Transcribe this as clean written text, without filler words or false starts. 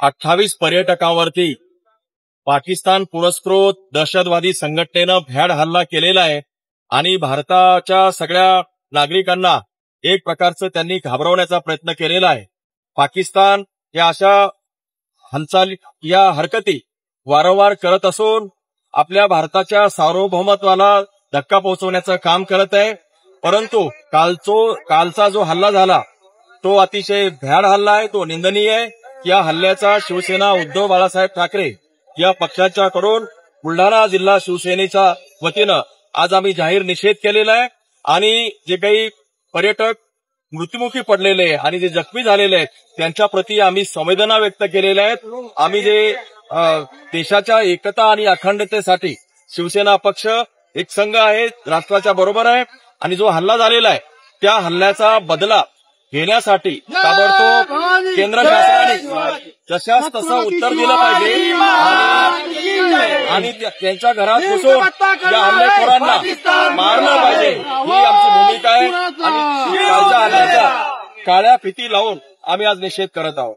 28 पर्यटकांवरती पाकिस्तान पुरस्कृत दहशतवादी संघटनेनं भ्याड हल्ला केलेला आहे आणि भारताच्या सगळ्या नागरिकांना एक प्रकारचं त्यांनी घाबरवण्याचा प्रयत्न केलेला आहे। पाकिस्तान या अशा हालचाली या हरकती वारंवार करत असून आपल्या भारताच्या सार्वभौमत्वाला धक्का पोहोचवण्याचं काम करत आहे। परंतु कालचा जो हल्ला झाला तो अतिशय भ्याड हल्ला आहे, तो निंदनीय आहे। या हल्ल्याचा शिवसेना उद्धव बाळासाहेब ठाकरे या पक्षाच्याकडून बुलढाणा जिल्हा शिवसेनेच्या वतीनं आज आम्ही जाहीर निषेध केलेला आहे आणि जे काही पर्यटक मृत्युमुखी पडलेले आणि जे जखमी झालेले आहेत त्यांच्या प्रती आम्ही संवेदना व्यक्त केलेल्या आहेत। आम्ही जे देशाच्या एकता आणि अखंडतेसाठी शिवसेना पक्ष एक संघ आहे, राष्ट्राच्या बरोबर आहे आणि जो हल्ला झालेला आहे त्या हल्ल्याचा बदला घेण्यासाठी ताबडतोब केंद्र शासनाने जशास तसं उत्तर दिलं पाहिजे आणि त्यांच्या घरात घुसून या हल्लेखोरांना मारलं पाहिजे ही आमची भूमिका आहे आणि कालच्या हल्ल्याच्या काळ्या फिती लावून आम्ही आज निषेध करत आहोत।